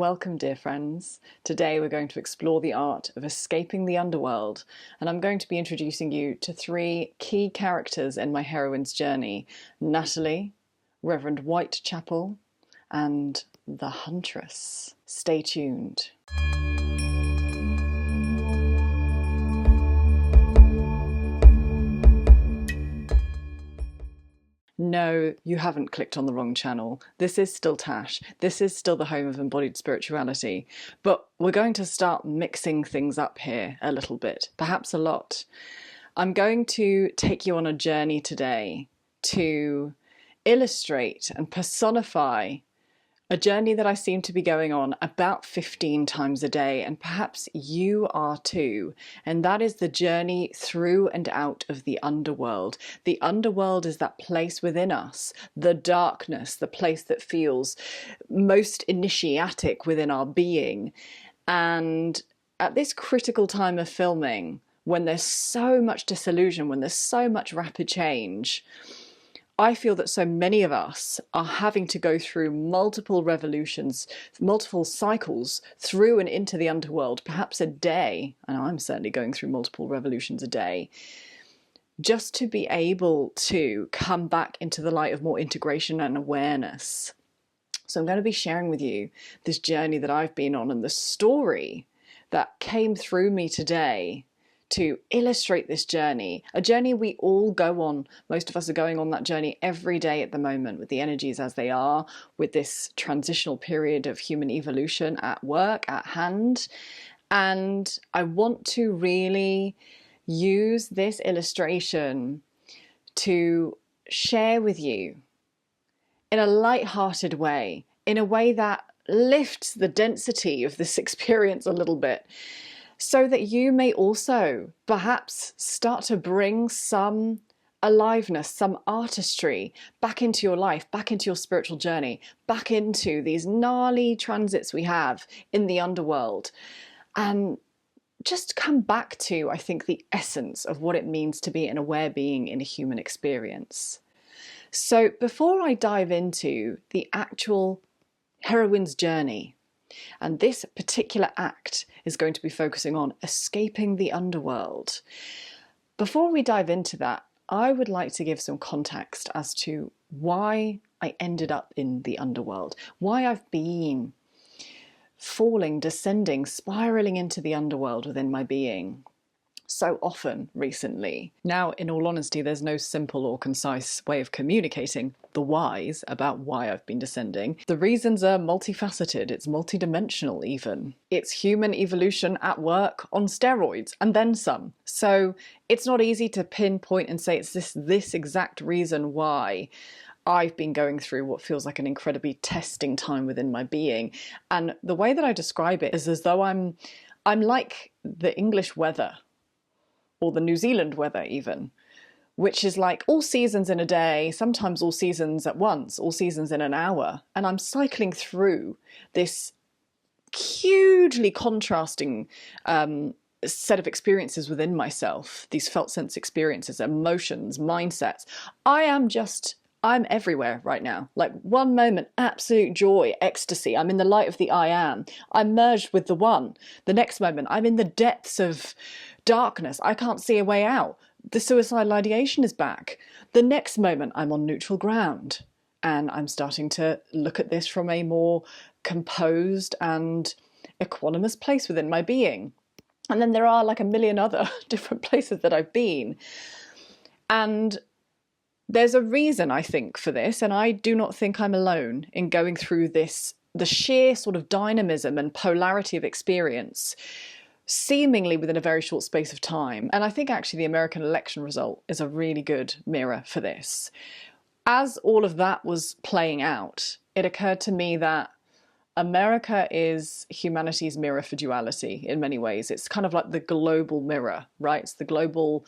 Welcome, dear friends. Today we're going to explore the art of escaping the underworld, and I'm going to be introducing you to three key characters in my heroine's journey: Natalie, Reverend Whitechapel, and the Huntress. Stay tuned. No, you haven't clicked on the wrong channel. This is still Tash. This is still the home of embodied spirituality. But we're going to start mixing things up here a little bit, perhaps a lot. I'm going to take you on a journey today to illustrate and personify a journey that I seem to be going on about 15 times a day, and perhaps you are too. And that is the journey through and out of the underworld. The underworld is that place within us, the darkness, the place that feels most initiatic within our being. And at this critical time of filming, when there's so much disillusion, when there's so much rapid change, I feel that so many of us are having to go through multiple revolutions, multiple cycles through and into the underworld, perhaps a day, and I'm certainly going through multiple revolutions a day, just to be able to come back into the light of more integration and awareness. So I'm going to be sharing with you this journey that I've been on and the story that came through me today to illustrate this journey, a journey we all go on. Most of us are going on that journey every day at the moment, with the energies as they are, with this transitional period of human evolution at work, at hand. And I want to really use this illustration to share with you in a light-hearted way, in a way that lifts the density of this experience a little bit, so that you may also perhaps start to bring some aliveness, some artistry back into your life, back into your spiritual journey, back into these gnarly transits we have in the underworld, and just come back to, I think, the essence of what it means to be an aware being in a human experience. So before I dive into the actual heroine's journey, and this particular act is going to be focusing on escaping the underworld. Before we dive into that, I would like to give some context as to why I ended up in the underworld, why I've been falling, descending, spiraling into the underworld within my being so often recently. Now, in all honesty, there's no simple or concise way of communicating the whys about why I've been descending. The reasons are multifaceted, it's multidimensional even. It's human evolution at work on steroids, and then some. So it's not easy to pinpoint and say it's this exact reason why I've been going through what feels like an incredibly testing time within my being. And the way that I describe it is as though I'm like the English weather, or the New Zealand weather even, which is like all seasons in a day, sometimes all seasons at once, all seasons in an hour. And I'm cycling through this hugely contrasting set of experiences within myself, these felt sense experiences, emotions, mindsets. I'm everywhere right now. Like one moment, absolute joy, ecstasy. I'm in the light of the I am. I'm merged with the one. The next moment, I'm in the depths of darkness. I can't see a way out. The suicidal ideation is back. The next moment, I'm on neutral ground. And I'm starting to look at this from a more composed and equanimous place within my being. And then there are like a million other different places that I've been. And there's a reason, I think, for this, and I do not think I'm alone in going through this, the sheer sort of dynamism and polarity of experience, seemingly within a very short space of time. And I think actually the American election result is a really good mirror for this. As all of that was playing out, it occurred to me that America is humanity's mirror for duality in many ways. It's kind of like the global mirror, right? It's the global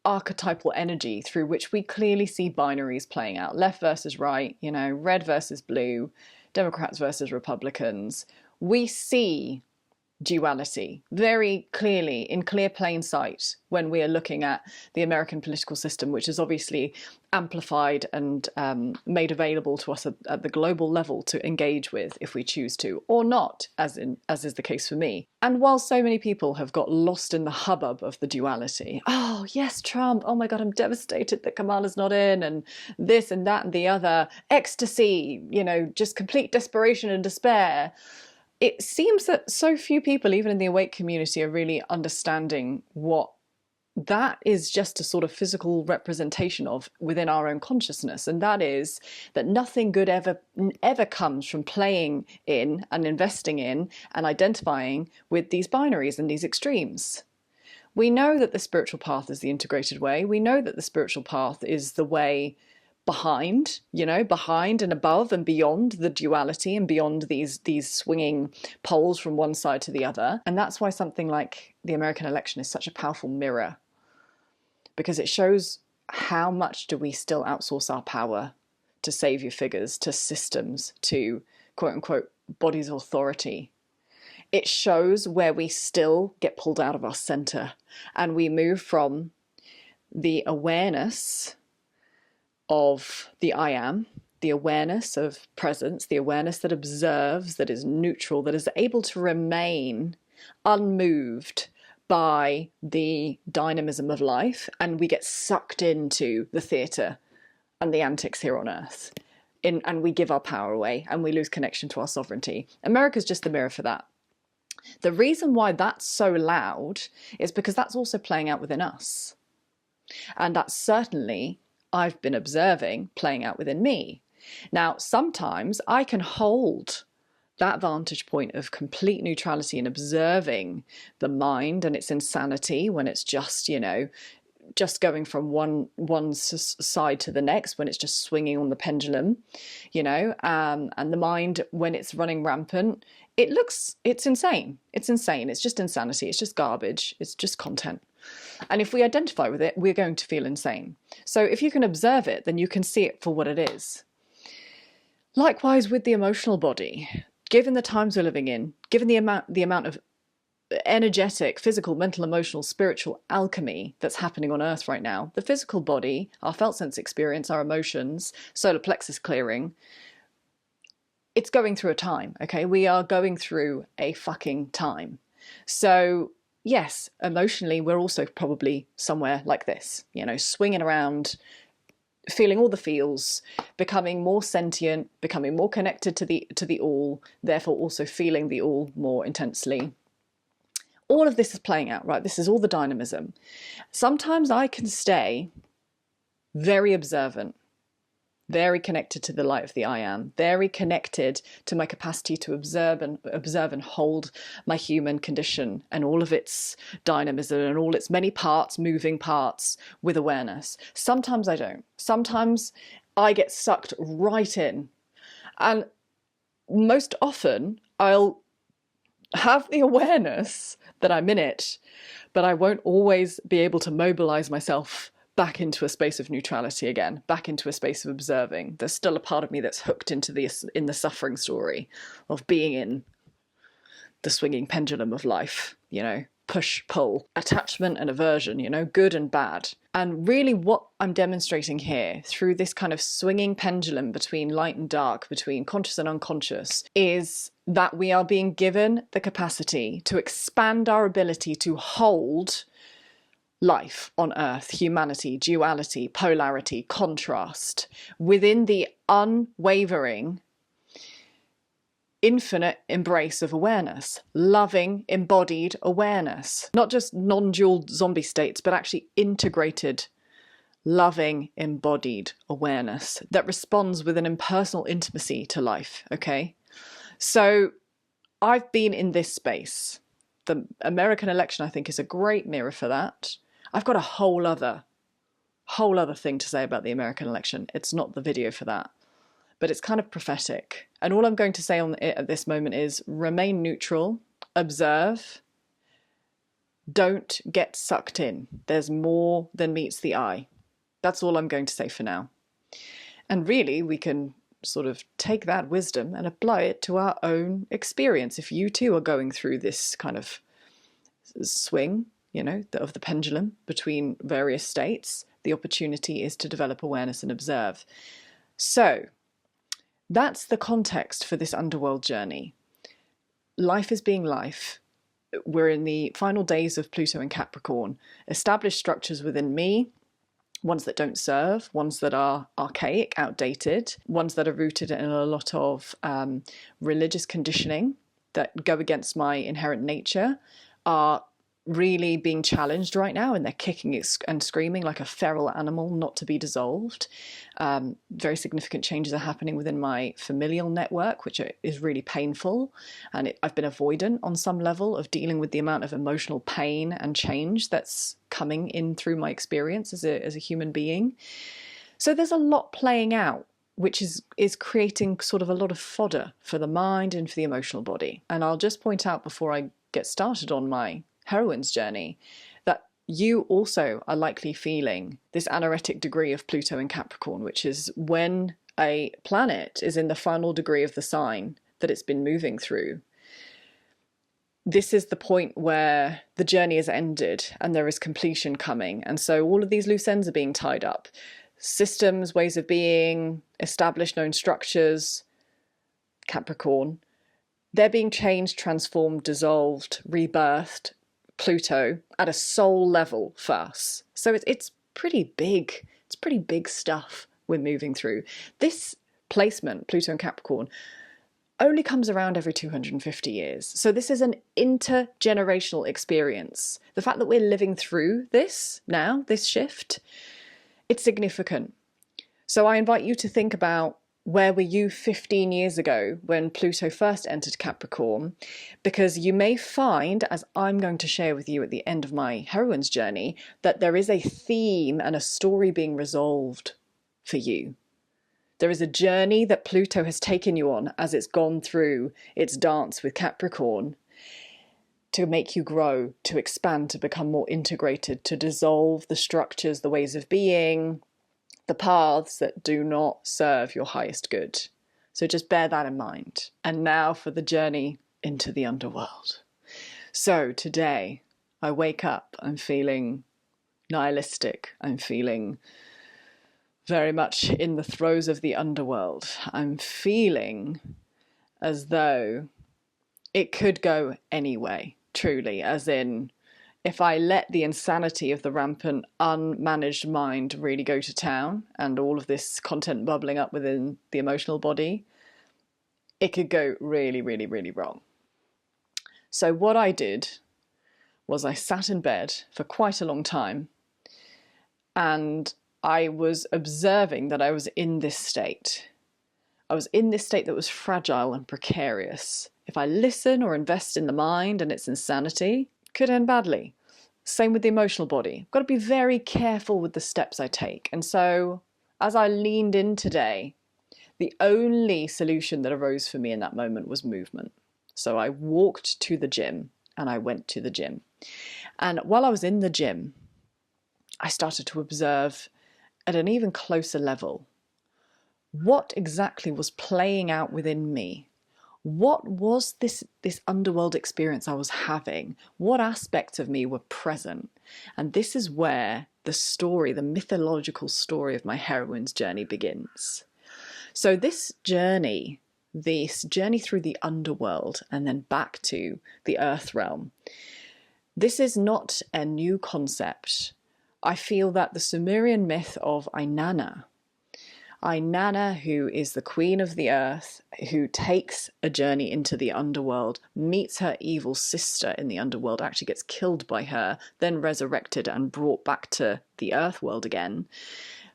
archetypal energy through which we clearly see binaries playing out, left versus right, you know, red versus blue, Democrats versus Republicans. We see duality very clearly, in clear plain sight, when we are looking at the American political system, which is obviously amplified and made available to us at the global level to engage with if we choose to, or not, as is the case for me. And while so many people have got lost in the hubbub of the duality, oh yes, Trump, oh my God, I'm devastated that Kamala's not in, and this and that and the other, ecstasy, you know, just complete desperation and despair. It seems that so few people, even in the awake community, are really understanding what that is just a sort of physical representation of within our own consciousness. And that is that nothing good ever comes from playing in and investing in and identifying with these binaries and these extremes. We know that the spiritual path is the integrated way. We know that the spiritual path is the way behind, you know, behind and above and beyond the duality and beyond these swinging poles from one side to the other. And that's why something like the American election is such a powerful mirror, because it shows how much do we still outsource our power to savior figures, to systems, to quote unquote bodies of authority. It shows where we still get pulled out of our center and we move from the awareness of the I am, the awareness of presence, the awareness that observes, that is neutral, that is able to remain unmoved by the dynamism of life, and we get sucked into the theatre and the antics here on earth. And we give our power away and we lose connection to our sovereignty. America's just the mirror for that. The reason why that's so loud is because that's also playing out within us. And that's certainly, I've been observing, playing out within me. Now, sometimes I can hold that vantage point of complete neutrality and observing the mind and its insanity when it's just, you know, just going from one side to the next, when it's just swinging on the pendulum, you know, and the mind, when it's running rampant, it's insane. It's insane. It's just insanity. It's just garbage. It's just content. And if we identify with it, we're going to feel insane. So if you can observe it, then you can see it for what it is. Likewise with the emotional body, given the times we're living in, given the amount of energetic, physical, mental, emotional, spiritual alchemy that's happening on Earth right now, the physical body, our felt sense experience, our emotions, solar plexus clearing, it's going through a time, okay? We are going through a fucking time. So yes, emotionally, we're also probably somewhere like this, you know, swinging around, feeling all the feels, becoming more sentient, becoming more connected to the all, therefore also feeling the all more intensely. All of this is playing out, right? This is all the dynamism. Sometimes I can stay very observant, very connected to the light of the I am, very connected to my capacity to observe and hold my human condition and all of its dynamism and all its many parts, moving parts, with awareness. Sometimes I don't. Sometimes I get sucked right in. And most often I'll have the awareness that I'm in it, but I won't always be able to mobilize myself back into a space of neutrality again, back into a space of observing. There's still a part of me that's hooked into the suffering story of being in the swinging pendulum of life, you know, push, pull, attachment and aversion, you know, good and bad. And really what I'm demonstrating here through this kind of swinging pendulum between light and dark, between conscious and unconscious, is that we are being given the capacity to expand our ability to hold life on Earth, humanity, duality, polarity, contrast, within the unwavering, infinite embrace of awareness, loving, embodied awareness. Not just non-dual zombie states, but actually integrated, loving, embodied awareness that responds with an impersonal intimacy to life, okay? So I've been in this space. The American election, I think, is a great mirror for that. I've got a whole other thing to say about the American election. It's not the video for that, but it's kind of prophetic. And all I'm going to say on it at this moment is remain neutral, observe, don't get sucked in. There's more than meets the eye. That's all I'm going to say for now. And really, we can sort of take that wisdom and apply it to our own experience. If you too are going through this kind of swing, you know, of the pendulum between various states, the opportunity is to develop awareness and observe. So that's the context for this underworld journey. Life is being life. We're in the final days of Pluto and Capricorn. Established structures within me, ones that don't serve, ones that are archaic, outdated, ones that are rooted in a lot of religious conditioning that go against my inherent nature, are really being challenged right now, and they're kicking and screaming like a feral animal not to be dissolved. Very significant changes are happening within my familial network, which is really painful, and I've been avoidant on some level of dealing with the amount of emotional pain and change that's coming in through my experience as a human being. So there's a lot playing out, which is creating sort of a lot of fodder for the mind and for the emotional body. And I'll just point out before I get started on my heroine's journey that you also are likely feeling this anaretic degree of Pluto in Capricorn, which is when a planet is in the final degree of the sign that it's been moving through. This is the point where the journey is ended and there is completion coming. And so all of these loose ends are being tied up. Systems, ways of being, established known structures, Capricorn, they're being changed, transformed, dissolved, rebirthed, Pluto, at a soul level for us. So it's pretty big. It's pretty big stuff we're moving through. This placement, Pluto and Capricorn, only comes around every 250 years. So this is an intergenerational experience. The fact that we're living through this now, this shift, it's significant. So I invite you to think about, where were you 15 years ago when Pluto first entered Capricorn? Because you may find, as I'm going to share with you at the end of my heroine's journey, that there is a theme and a story being resolved for you. There is a journey that Pluto has taken you on as it's gone through its dance with Capricorn to make you grow, to expand, to become more integrated, to dissolve the structures, the ways of being, the paths that do not serve your highest good. So just bear that in mind. And now for the journey into the underworld. So today I wake up, I'm feeling nihilistic. I'm feeling very much in the throes of the underworld. I'm feeling as though it could go any way, truly, as in, if I let the insanity of the rampant, unmanaged mind really go to town and all of this content bubbling up within the emotional body, it could go really, really, really wrong. So what I did was I sat in bed for quite a long time and I was observing that I was in this state. I was in this state that was fragile and precarious. If I listen or invest in the mind and its insanity, it could end badly. Same with the emotional body. I've got to be very careful with the steps I take. And so as I leaned in today, the only solution that arose for me in that moment was movement. So I walked to the gym and I went to the gym. And while I was in the gym, I started to observe at an even closer level what exactly was playing out within me. What was this underworld experience I was having? What aspects of me were present? And this is where the story, the mythological story of my heroine's journey begins. So this journey through the underworld and then back to the earth realm, this is not a new concept. I feel that the Sumerian myth of Inanna, who is the queen of the earth, who takes a journey into the underworld, meets her evil sister in the underworld, actually gets killed by her, then resurrected and brought back to the earth world again.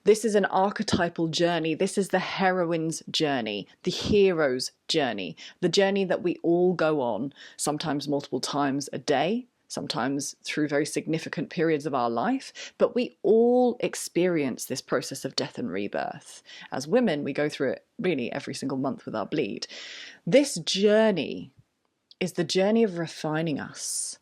This is an archetypal journey. This is the heroine's journey, the hero's journey, the journey that we all go on, sometimes multiple times a day, sometimes through very significant periods of our life, but we all experience this process of death and rebirth. As women, we go through it really every single month with our bleed. This journey is the journey of refining us,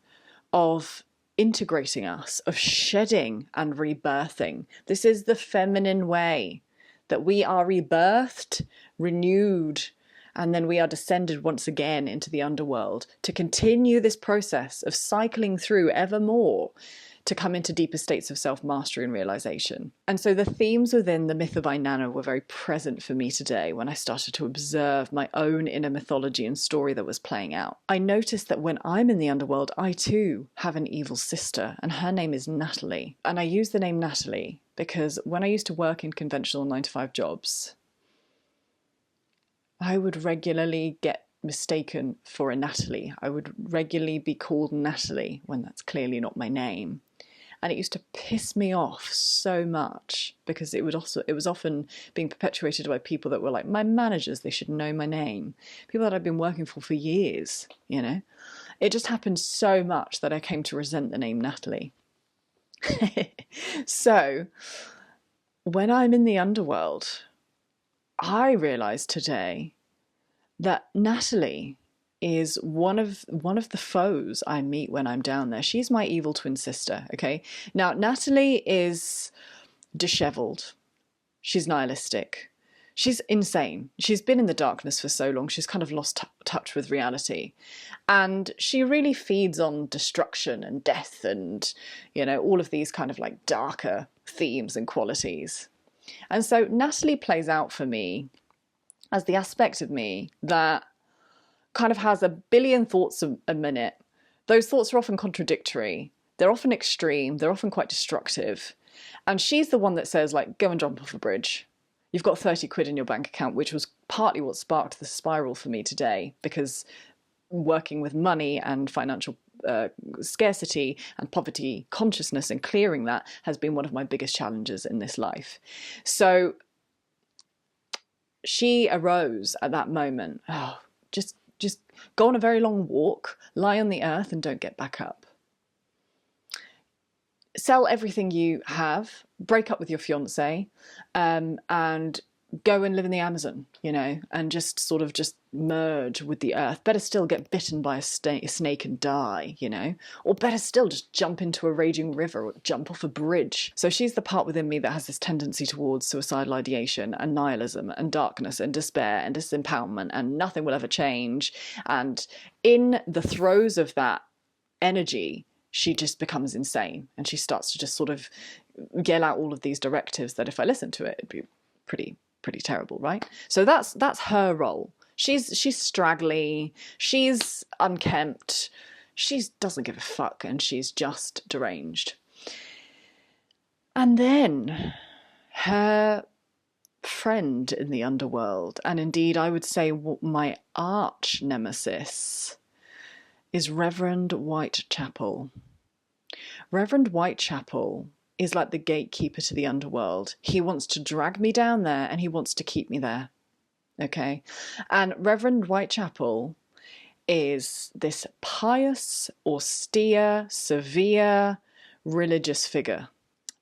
of integrating us, of shedding and rebirthing. This is the feminine way that we are rebirthed, renewed, and then we are descended once again into the underworld to continue this process of cycling through ever more to come into deeper states of self-mastery and realization. And so the themes within the myth of Inanna were very present for me today when I started to observe my own inner mythology and story that was playing out. I noticed that when I'm in the underworld, I too have an evil sister, and her name is Natalie. And I use the name Natalie because when I used to work in conventional 9-to-5 jobs, I would regularly get mistaken for a Natalie. I would regularly be called Natalie when that's clearly not my name. And it used to piss me off so much because it was often being perpetuated by people that were like my managers. They should know my name. People that I've been working for years, you know. It just happened so much that I came to resent the name Natalie. So when I'm in the underworld, I realized today that Natalie is one of the foes I meet when I'm down there. She's my evil twin sister, okay? Now, Natalie is disheveled. She's nihilistic. She's insane. She's been in the darkness for so long. She's kind of lost touch with reality. And she really feeds on destruction and death and, you know, all of these kind of like darker themes and qualities. And so Natalie plays out for me as the aspect of me that kind of has a billion thoughts a minute. Those thoughts are often contradictory. They're often extreme. They're often quite destructive. And she's the one that says, like, go and jump off a bridge. You've got 30 quid in your bank account, which was partly what sparked the spiral for me today, because working with money and financial scarcity and poverty consciousness and clearing that has been one of my biggest challenges in this life. So she arose at that moment. Oh, just go on a very long walk, lie on the earth and don't get back up. Sell everything you have, break up with your fiance, and go and live in the Amazon, you know, and just sort of just merge with the earth. Better still get bitten by a snake and die, you know, or better still just jump into a raging river or jump off a bridge. So she's the part within me that has this tendency towards suicidal ideation and nihilism and darkness and despair and disempowerment, and nothing will ever change. And in the throes of that energy, she just becomes insane, and she starts to just sort of yell out all of these directives that if I listened to it, it'd be pretty terrible, right? So that's her role. She's straggly, she's unkempt, she doesn't give a fuck, and she's just deranged. And then her friend in the underworld, and indeed I would say my arch nemesis, is Reverend Whitechapel. Reverend Whitechapel is like the gatekeeper to the underworld. He wants to drag me down there and he wants to keep me there. Okay? And Reverend Whitechapel is this pious, austere, severe, religious figure.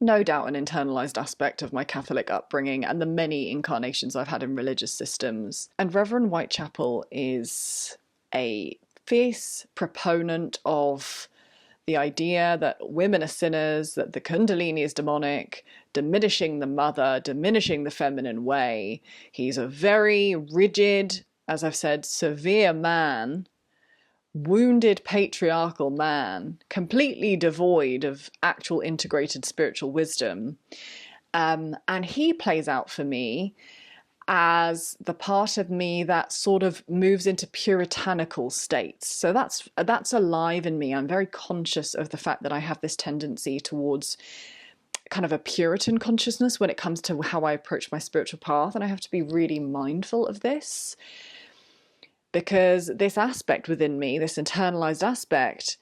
No doubt an internalized aspect of my Catholic upbringing and the many incarnations I've had in religious systems. And Reverend Whitechapel is a fierce proponent of the idea that women are sinners, that the Kundalini is demonic, diminishing the mother, diminishing the feminine way. He's a very rigid, as I've said, severe man, wounded patriarchal man, completely devoid of actual integrated spiritual wisdom. And he plays out for me as the part of me that sort of moves into puritanical states. So that's alive in me. I'm very conscious of the fact that I have this tendency towards kind of a Puritan consciousness when it comes to how I approach my spiritual path. And I have to be really mindful of this, because this aspect within me, this internalized aspect,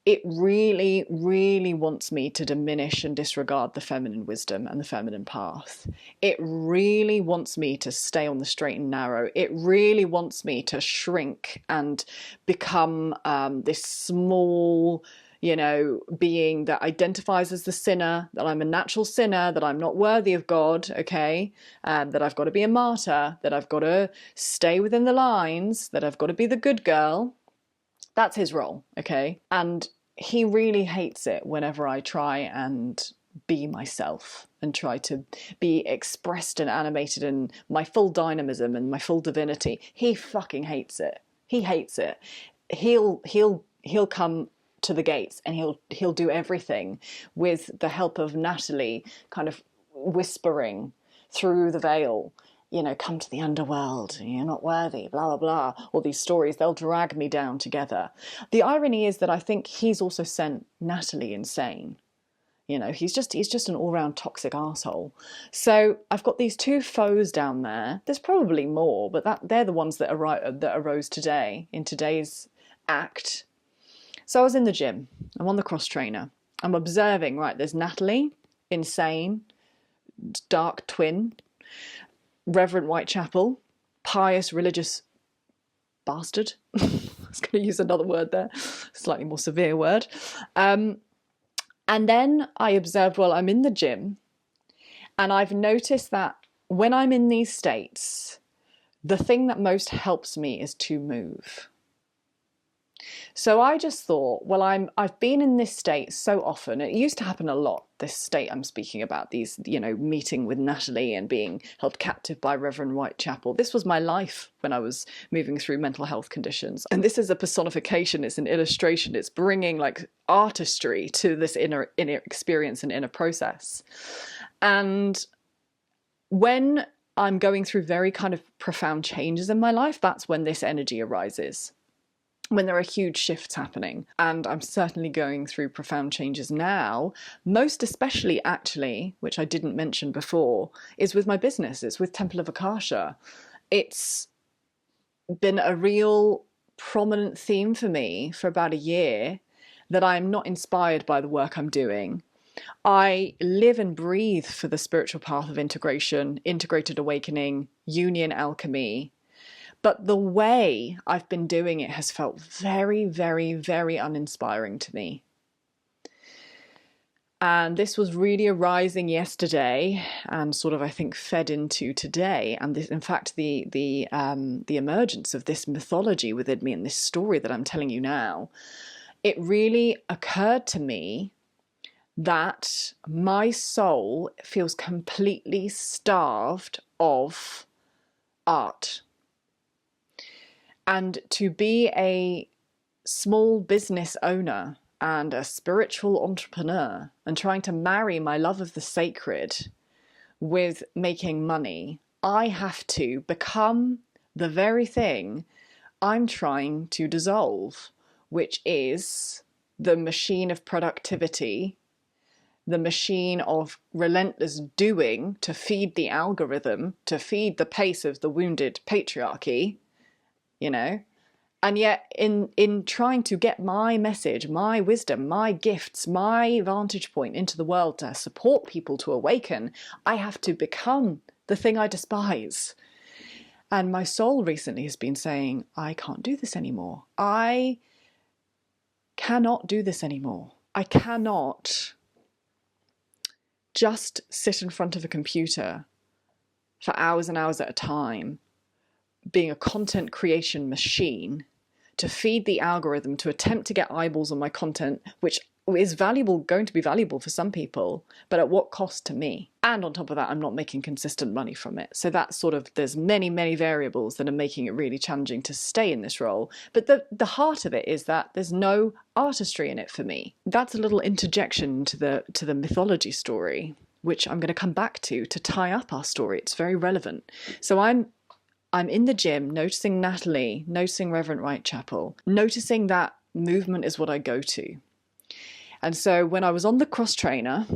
it really, really wants me to diminish and disregard the feminine wisdom and the feminine path. It really wants me to stay on the straight and narrow. It really wants me to shrink and become this small, you know, being that identifies as the sinner, that I'm a natural sinner, that I'm not worthy of God, okay, that I've got to be a martyr, that I've got to stay within the lines, that I've got to be the good girl. That's his role, okay? And he really hates it whenever I try and be myself and try to be expressed and animated in my full dynamism and my full divinity. He fucking hates it. He hates it. He'll come to the gates and he'll do everything with the help of Natalie kind of whispering through the veil, you know, come to the underworld, you're not worthy, blah, blah, blah. All these stories, they'll drag me down together. The irony is that I think he's also sent Natalie insane. You know, he's just an all-round toxic arsehole. So I've got these two foes down there. There's probably more, but they're the ones that arose today, in today's act. So I was in the gym. I'm on the cross trainer. I'm observing, right, there's Natalie, insane, dark twin, Reverend Whitechapel, pious religious bastard. I was going to use another word there, slightly more severe word. And then I observed, well, I'm in the gym, and I've noticed that when I'm in these states, the thing that most helps me is to move. So I just thought, well, I've been in this state so often. It used to happen a lot, this state I'm speaking about, these, you know, meeting with Natalie and being held captive by Reverend Whitechapel. This was my life when I was moving through mental health conditions. And this is a personification, it's an illustration, it's bringing like artistry to this inner experience and inner process. And when I'm going through very kind of profound changes in my life, that's when this energy arises. When there are huge shifts happening. And I'm certainly going through profound changes now, most especially actually, which I didn't mention before, is with my business. It's with Temple of Akasha. It's been a real prominent theme for me for about a year that I'm not inspired by the work I'm doing. I live and breathe for the spiritual path of integration, integrated awakening, union alchemy. But the way I've been doing it has felt very, very, very uninspiring to me. And this was really arising yesterday and sort of, I think, fed into today. And this, in fact, the emergence of this mythology within me and this story that I'm telling you now, it really occurred to me that my soul feels completely starved of art. And to be a small business owner and a spiritual entrepreneur and trying to marry my love of the sacred with making money, I have to become the very thing I'm trying to dissolve, which is the machine of productivity, the machine of relentless doing to feed the algorithm, to feed the pace of the wounded patriarchy, you know. And yet in trying to get my message, my wisdom, my gifts, my vantage point into the world to support people to awaken, I have to become the thing I despise. And my soul recently has been saying, I can't do this anymore. I cannot do this anymore. I cannot just sit in front of a computer for hours and hours at a time, being a content creation machine to feed the algorithm, to attempt to get eyeballs on my content, which is valuable, going to be valuable for some people, but at what cost to me? And on top of that, I'm not making consistent money from it. So that's sort of, there's many, many variables that are making it really challenging to stay in this role. But the heart of it is that there's no artistry in it for me. That's a little interjection to the mythology story, which I'm going to come back to tie up our story. It's very relevant. So I'm in the gym, noticing Natalie, noticing Reverend Whitechapel, noticing that movement is what I go to. And so when I was on the cross trainer,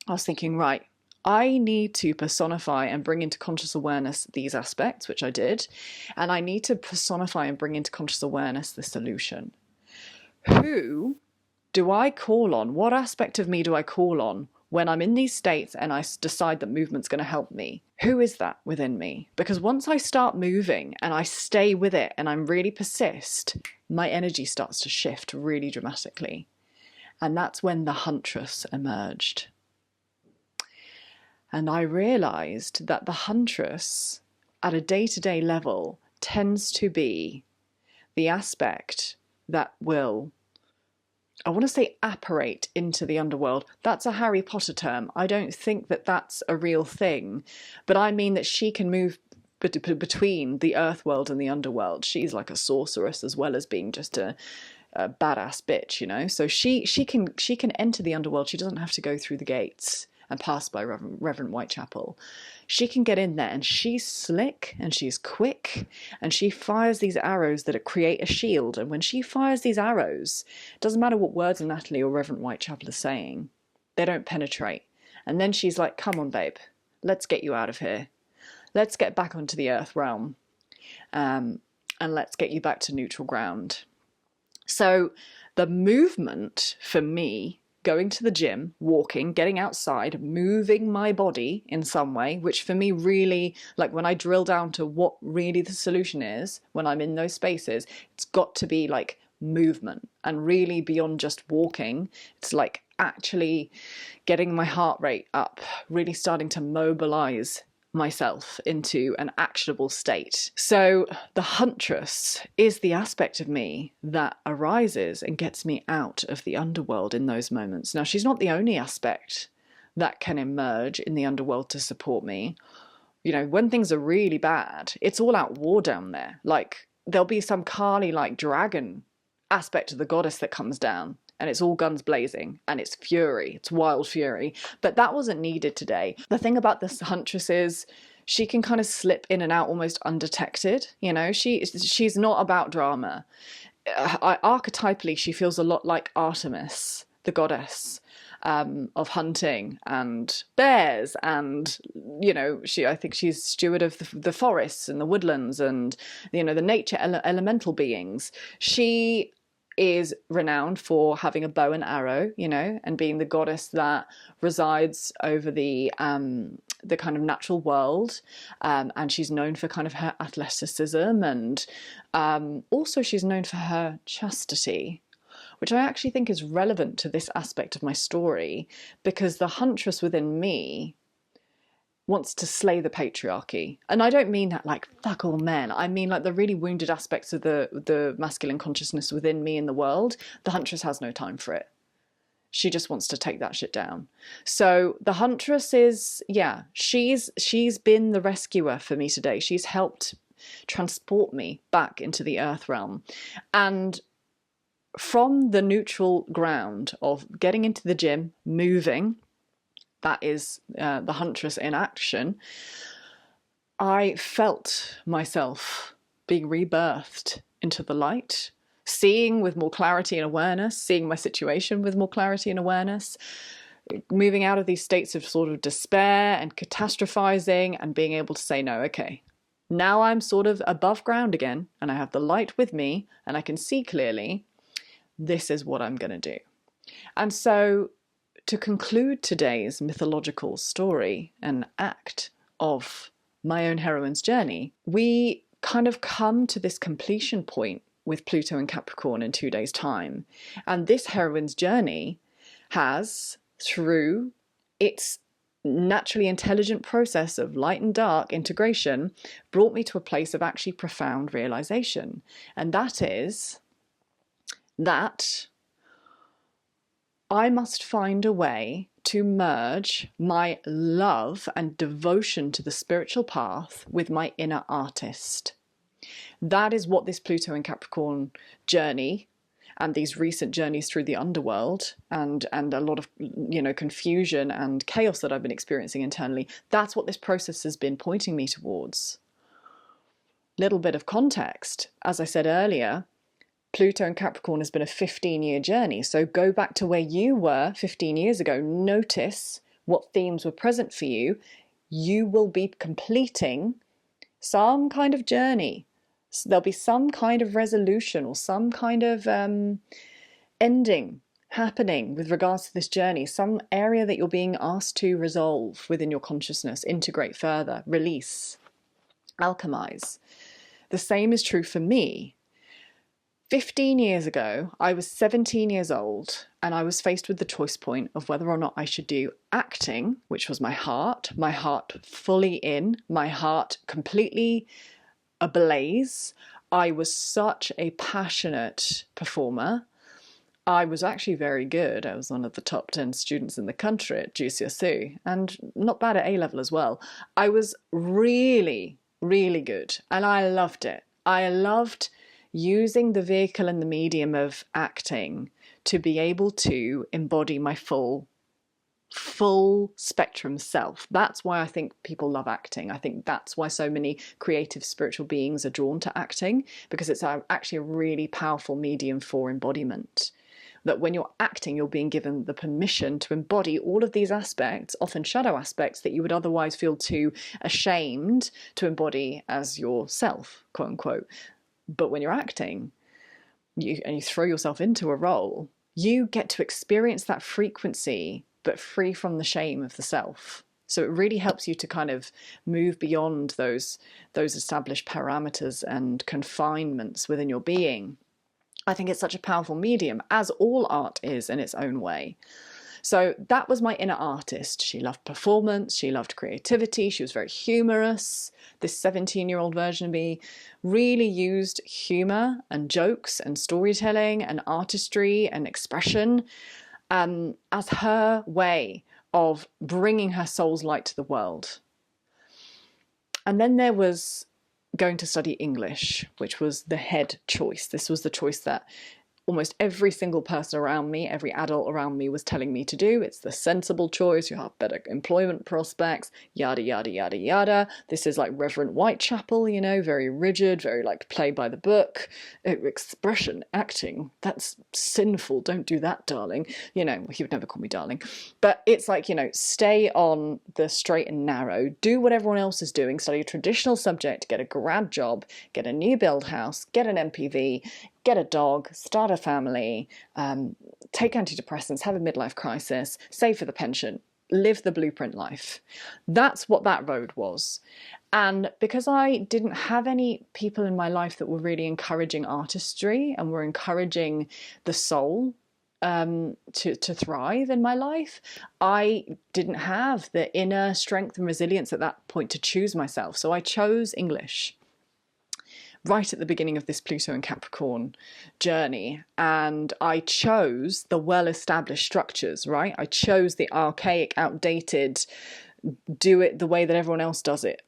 I was thinking, right, I need to personify and bring into conscious awareness these aspects, which I did. And I need to personify and bring into conscious awareness the solution. Who do I call on? What aspect of me do I call on when I'm in these states and I decide that movement's going to help me? Who is that within me? Because once I start moving and I stay with it and I'm really persist, my energy starts to shift really dramatically. And that's when the huntress emerged. And I realized that the huntress at a day-to-day level tends to be the aspect that will I want to say apparate into the underworld. That's a Harry Potter term. I don't think that that's a real thing, but I mean that she can move between the earth world and the underworld. She's like a sorceress as well as being just a badass bitch, you know. So she can enter the underworld. She doesn't have to go through the gates and pass by Reverend Whitechapel. She can get in there, and she's slick and she's quick, and she fires these arrows that create a shield. And when she fires these arrows, it doesn't matter what words Natalie or Reverend Whitechapel are saying, they don't penetrate. And then she's like, come on, babe, let's get you out of here. Let's get back onto the earth realm, and let's get you back to neutral ground. So the movement for me, going to the gym, walking, getting outside, moving my body in some way, which for me really, like when I drill down to what really the solution is, when I'm in those spaces, it's got to be like movement, and really beyond just walking. It's like actually getting my heart rate up, really starting to mobilize myself into an actionable state. So the huntress is the aspect of me that arises and gets me out of the underworld in those moments. Now, she's not the only aspect that can emerge in the underworld to support me. You know, when things are really bad, it's all out war down there. Like, there'll be some Kali-like dragon aspect of the goddess that comes down, and it's all guns blazing, and it's fury, it's wild fury. But that wasn't needed today. The thing about this huntress is she can kind of slip in and out almost undetected. You know, she's not about drama. Archetypally, she feels a lot like Artemis, the goddess of hunting and bears, and you know, I think she's steward of the forests and the woodlands and, you know, the nature elemental beings. She is renowned for having a bow and arrow, you know, and being the goddess that resides over the kind of natural world, and she's known for kind of her athleticism, and also she's known for her chastity, which I actually think is relevant to this aspect of my story, because the huntress within me wants to slay the patriarchy. And I don't mean that like fuck all men. I mean like the really wounded aspects of the masculine consciousness within me in the world. The huntress has no time for it. She just wants to take that shit down. So the huntress is, yeah, she's been the rescuer for me today. She's helped transport me back into the earth realm. And from the neutral ground of getting into the gym, moving, that is the huntress in action, I felt myself being rebirthed into the light, seeing with more clarity and awareness, seeing my situation with more clarity and awareness, moving out of these states of sort of despair and catastrophizing, and being able to say, no, okay, now I'm sort of above ground again, and I have the light with me, and I can see clearly. This is what I'm going to do. And so to conclude today's mythological story and act of my own heroine's journey, we kind of come to this completion point with Pluto and Capricorn in 2 days' time. And this heroine's journey has, through its naturally intelligent process of light and dark integration, brought me to a place of actually profound realization. And that is that I must find a way to merge my love and devotion to the spiritual path with my inner artist. That is what this Pluto and Capricorn journey and these recent journeys through the underworld and a lot of, you know, confusion and chaos that I've been experiencing internally, that's what this process has been pointing me towards. Little bit of context. As I said earlier, Pluto and Capricorn has been a 15-year journey. So go back to where you were 15 years ago. Notice what themes were present for you. You will be completing some kind of journey. So there'll be some kind of resolution or some kind of ending happening with regards to this journey. Some area that you're being asked to resolve within your consciousness, integrate further, release, alchemize. The same is true for me. 15 years ago, I was 17 years old, and I was faced with the choice point of whether or not I should do acting, which was my heart fully in, my heart completely ablaze. I was such a passionate performer. I was actually very good. I was one of the top 10 students in the country at GCSE, and not bad at A-level as well. I was really, really good, and I loved it. I loved using the vehicle and the medium of acting to be able to embody my full spectrum self. That's why I think people love acting. I think that's why so many creative spiritual beings are drawn to acting, because it's actually a really powerful medium for embodiment. That when you're acting, you're being given the permission to embody all of these aspects, often shadow aspects, that you would otherwise feel too ashamed to embody as yourself, quote unquote. But when you're acting, and you throw yourself into a role, you get to experience that frequency, but free from the shame of the self. So it really helps you to kind of move beyond those established parameters and confinements within your being. I think it's such a powerful medium, as all art is in its own way. So that was my inner artist. She loved performance, she loved creativity, she was very humorous. This 17-year-old version of me really used humor and jokes and storytelling and artistry and expression as her way of bringing her soul's light to the world. And then there was going to study English, which was the head choice. This was the choice that almost every single person around me, every adult around me was telling me to do. It's the sensible choice. You have better employment prospects, yada, yada, yada, yada. This is like Reverend Whitechapel, you know, very rigid, very like play by the book. Expression, acting, that's sinful. Don't do that, darling. You know, he would never call me darling. But it's like, you know, stay on the straight and narrow. Do what everyone else is doing. Study a traditional subject, get a grad job, get a new build house, get an MPV, get a dog, start a family, take antidepressants, have a midlife crisis, save for the pension, live the blueprint life. That's what that road was. And because I didn't have any people in my life that were really encouraging artistry and were encouraging the soul to thrive in my life, I didn't have the inner strength and resilience at that point to choose myself. So I chose English right at the beginning of this Pluto and Capricorn journey. And I chose the well-established structures, right? I chose the archaic, outdated, do it the way that everyone else does it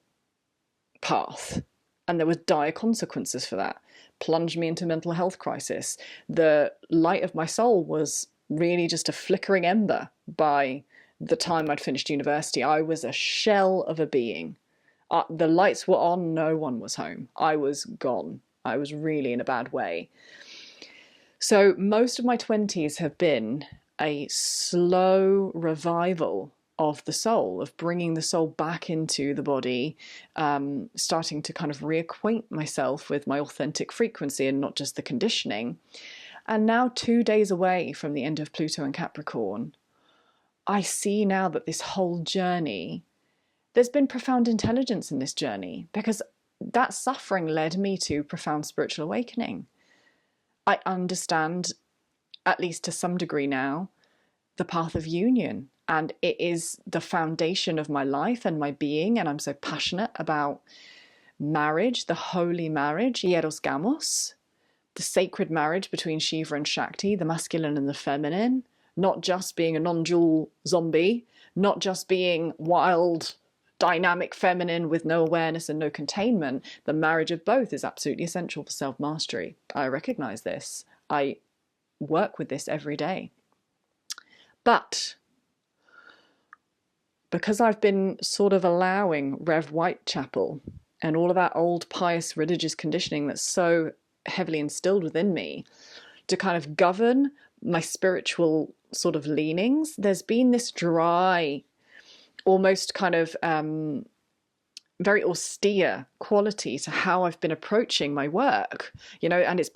path. And there were dire consequences for that. Plunged me into mental health crisis. The light of my soul was really just a flickering ember by the time I'd finished university. I was a shell of a being. The lights were on, no one was home. I was gone. I was really in a bad way. So most of my 20s have been a slow revival of the soul, of bringing the soul back into the body, starting to kind of reacquaint myself with my authentic frequency and not just the conditioning. And now 2 days away from the end of Pluto and Capricorn, I see now that this whole journey, there's been profound intelligence in this journey, because that suffering led me to profound spiritual awakening. I understand, at least to some degree now, the path of union, and it is the foundation of my life and my being, and I'm so passionate about marriage, the holy marriage, Eros Gamos, the sacred marriage between Shiva and Shakti, the masculine and the feminine, not just being a non-dual zombie, not just being wild, dynamic feminine with no awareness and no containment. The marriage of both is absolutely essential for self-mastery. I recognize this. I work with this every day. But because I've been sort of allowing Rev Whitechapel and all of that old pious religious conditioning that's so heavily instilled within me to kind of govern my spiritual sort of leanings, there's been this dry, almost kind of very austere quality to how I've been approaching my work, you know, and it's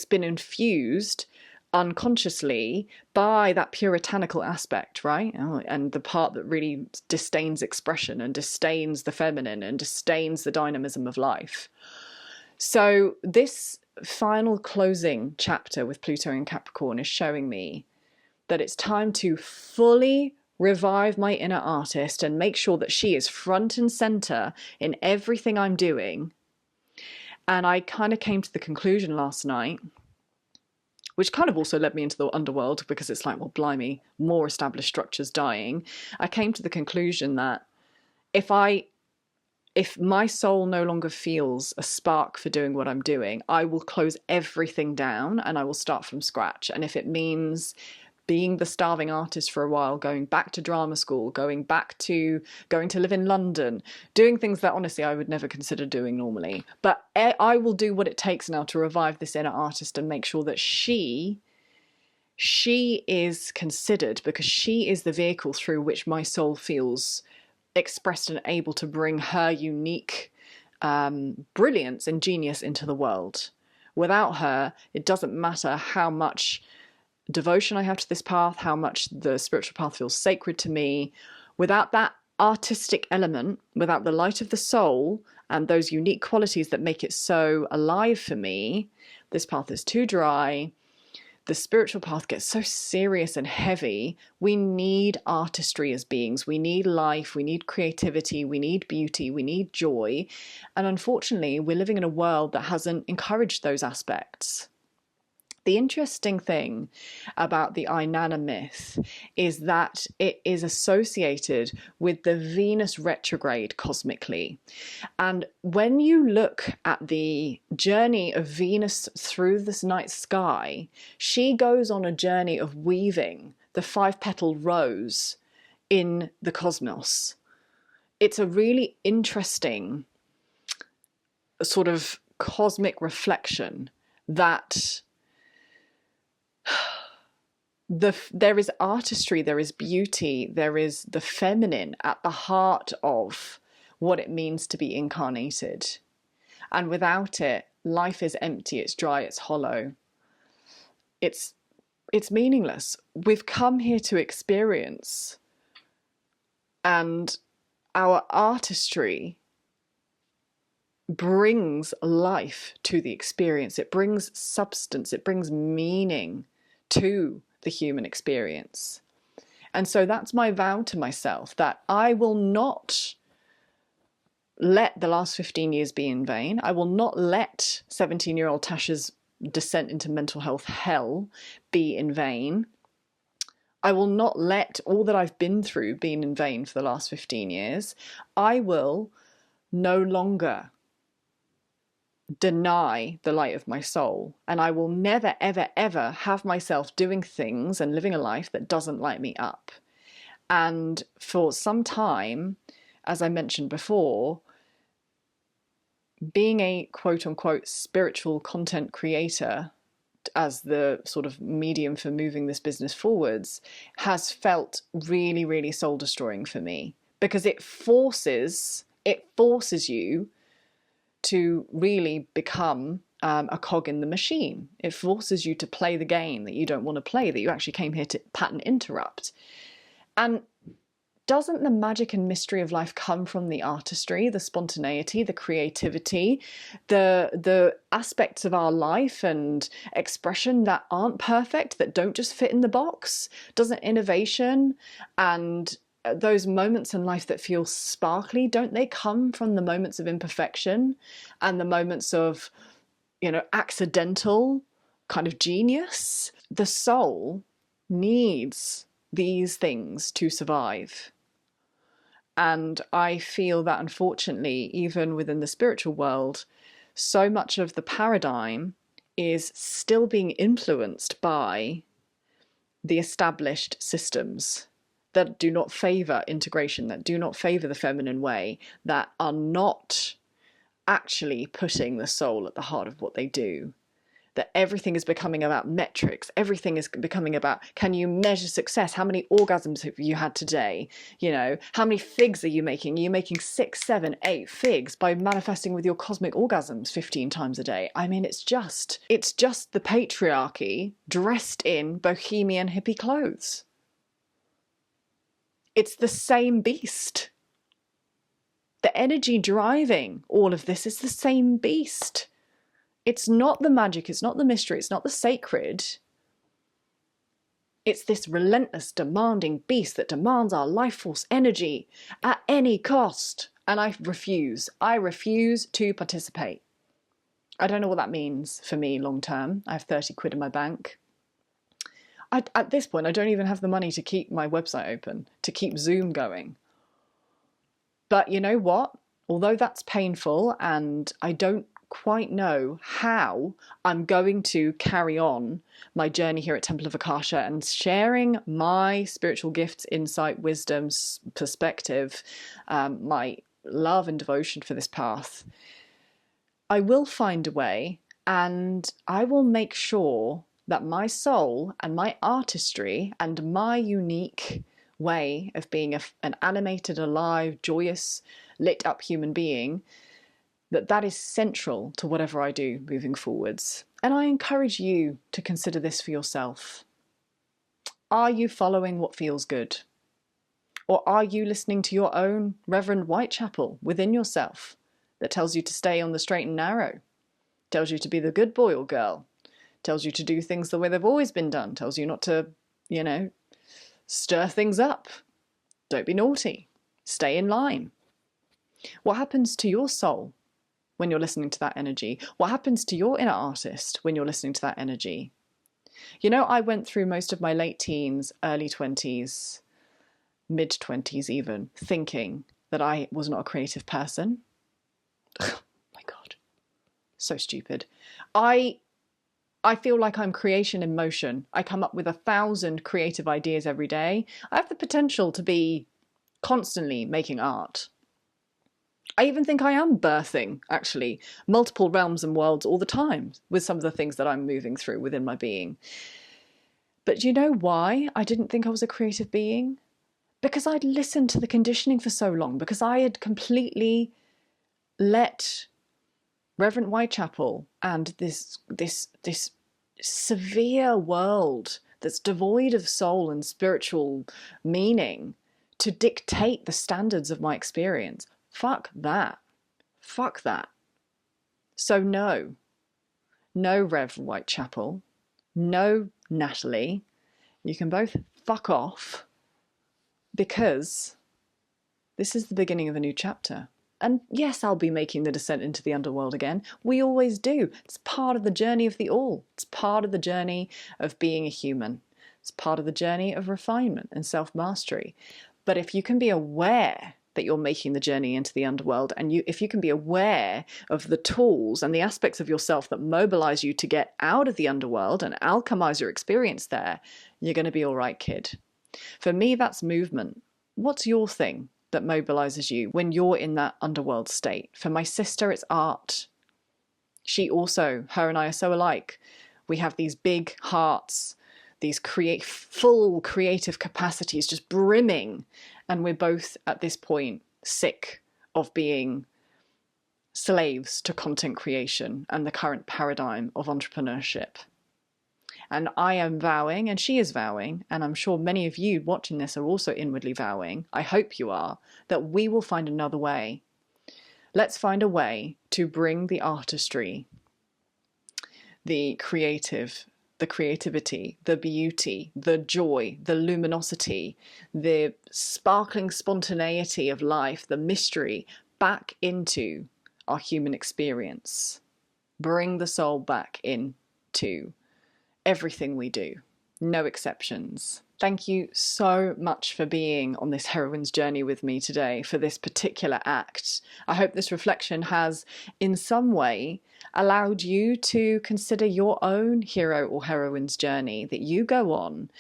been infused unconsciously by that puritanical aspect, right? And the part that really disdains expression and disdains the feminine and disdains the dynamism of life. So this final closing chapter with Pluto and Capricorn is showing me that it's time to fully revive my inner artist and make sure that she is front and center in everything I'm doing. And I kind of came to the conclusion last night which kind of also led me into the underworld, because it's like, well, blimey, more established structures dying. I came to the conclusion that if my soul no longer feels a spark for doing what I'm doing, I will close everything down and I will start from scratch. And if it means being the starving artist for a while, going back to drama school, going to live in London, doing things that honestly I would never consider doing normally. But I will do what it takes now to revive this inner artist and make sure that she is considered, because she is the vehicle through which my soul feels expressed and able to bring her unique brilliance and genius into the world. Without her, it doesn't matter how much devotion I have to this path, how much the spiritual path feels sacred to me. Without that artistic element, without the light of the soul and those unique qualities that make it so alive for me, this path is too dry. The spiritual path gets so serious and heavy. We need artistry as beings. We need life. We need creativity. We need beauty. We need joy. And unfortunately, we're living in a world that hasn't encouraged those aspects. The interesting thing about the Inanna myth is that it is associated with the Venus retrograde cosmically. And when you look at the journey of Venus through this night sky, she goes on a journey of weaving the 5-petaled rose in the cosmos. It's a really interesting sort of cosmic reflection that there is artistry, there is beauty, there is the feminine at the heart of what it means to be incarnated. And without it, life is empty, it's dry, it's hollow. It's meaningless. We've come here to experience, and our artistry brings life to the experience. It brings substance, it brings meaning to the human experience. And so that's my vow to myself, that I will not let the last 15 years be in vain. I will not let 17-year-old Tasha's descent into mental health hell be in vain. I will not let all that I've been through be in vain for the last 15 years. I will no longer deny the light of my soul, and I will never ever ever have myself doing things and living a life that doesn't light me up. And for some time, as I mentioned before, being a quote-unquote spiritual content creator as the sort of medium for moving this business forwards has felt really, really soul destroying for me, because it forces you to really become a cog in the machine. It forces you to play the game that you don't want to play, that you actually came here to pattern interrupt. And doesn't the magic and mystery of life come from the artistry, the spontaneity, the creativity, the aspects of our life and expression that aren't perfect, that don't just fit in the box? Doesn't innovation and those moments in life that feel sparkly, don't they come from the moments of imperfection and the moments of, accidental kind of genius? The soul needs these things to survive. And I feel that, unfortunately, even within the spiritual world, so much of the paradigm is still being influenced by the established systems that do not favour integration, that do not favour the feminine way, that are not actually putting the soul at the heart of what they do. That everything is becoming about metrics. Everything is becoming about, can you measure success? How many orgasms have you had today? How many figs are you making? Are you making 6, 7, 8 figs by manifesting with your cosmic orgasms 15 times a day? I mean, it's just the patriarchy dressed in bohemian hippie clothes. It's the same beast. The energy driving all of this is the same beast. It's not the magic, it's not the mystery, it's not the sacred. It's this relentless, demanding beast that demands our life force energy at any cost. And I refuse. I refuse to participate. I don't know what that means for me long term. I have 30 quid in my bank. At this point, I don't even have the money to keep my website open, to keep Zoom going. But you know what? Although that's painful and I don't quite know how I'm going to carry on my journey here at Temple of Akasha and sharing my spiritual gifts, insight, wisdom, perspective, my love and devotion for this path, I will find a way, and I will make sure that my soul and my artistry and my unique way of being an animated, alive, joyous, lit up human being, that is central to whatever I do moving forwards. And I encourage you to consider this for yourself. Are you following what feels good? Or are you listening to your own Reverend Whitechapel within yourself that tells you to stay on the straight and narrow, tells you to be the good boy or girl, tells you to do things the way they've always been done, tells you not to, stir things up. Don't be naughty. Stay in line. What happens to your soul when you're listening to that energy? What happens to your inner artist when you're listening to that energy? I went through most of my late teens, early 20s, mid-20s even, thinking that I was not a creative person. Oh my God. So stupid. I feel like I'm creation in motion. I come up with 1,000 creative ideas every day. I have the potential to be constantly making art. I even think I am birthing, actually, multiple realms and worlds all the time with some of the things that I'm moving through within my being. But you know why I didn't think I was a creative being? Because I'd listened to the conditioning for so long, because I had completely let Reverend Whitechapel and this severe world that's devoid of soul and spiritual meaning to dictate the standards of my experience. Fuck that. Fuck that. So no Reverend Whitechapel, no Natalie, you can both fuck off, because this is the beginning of a new chapter. And yes, I'll be making the descent into the underworld again. We always do. It's part of the journey of the all. It's part of the journey of being a human. It's part of the journey of refinement and self-mastery. But if you can be aware that you're making the journey into the underworld, and if you can be aware of the tools and the aspects of yourself that mobilize you to get out of the underworld and alchemize your experience there, you're going to be all right, kid. For me, that's movement. What's your thing that mobilizes you when you're in that underworld state? For my sister, it's art. Her and I are so alike. We have these big hearts, these full creative capacities just brimming. And we're both at this point sick of being slaves to content creation and the current paradigm of entrepreneurship. And I am vowing, and she is vowing, and I'm sure many of you watching this are also inwardly vowing, I hope you are, that we will find another way. Let's find a way to bring the artistry, the creativity, the beauty, the joy, the luminosity, the sparkling spontaneity of life, the mystery, back into our human experience. Bring the soul back into everything we do. No exceptions. Thank you so much for being on this heroine's journey with me today for this particular act. I hope this reflection has in some way allowed you to consider your own hero or heroine's journey that you go on,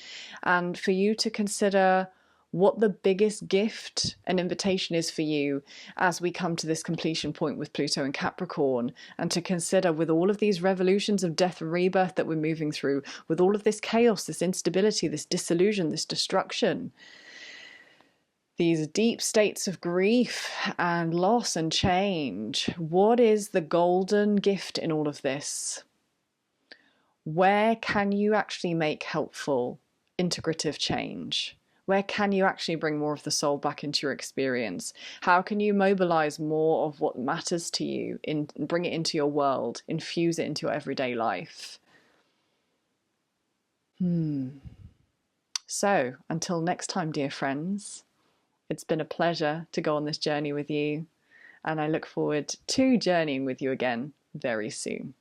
and for you to consider what the biggest gift and invitation is for you as we come to this completion point with Pluto and Capricorn, and to consider, with all of these revolutions of death and rebirth that we're moving through, with all of this chaos, this instability, this disillusion, this destruction, these deep states of grief and loss and change, what is the golden gift in all of this? Where can you actually make helpful, integrative change? Where can you actually bring more of the soul back into your experience? How can you mobilize more of what matters to you, bring it into your world, infuse it into your everyday life? So, until next time, dear friends, it's been a pleasure to go on this journey with you, and I look forward to journeying with you again very soon.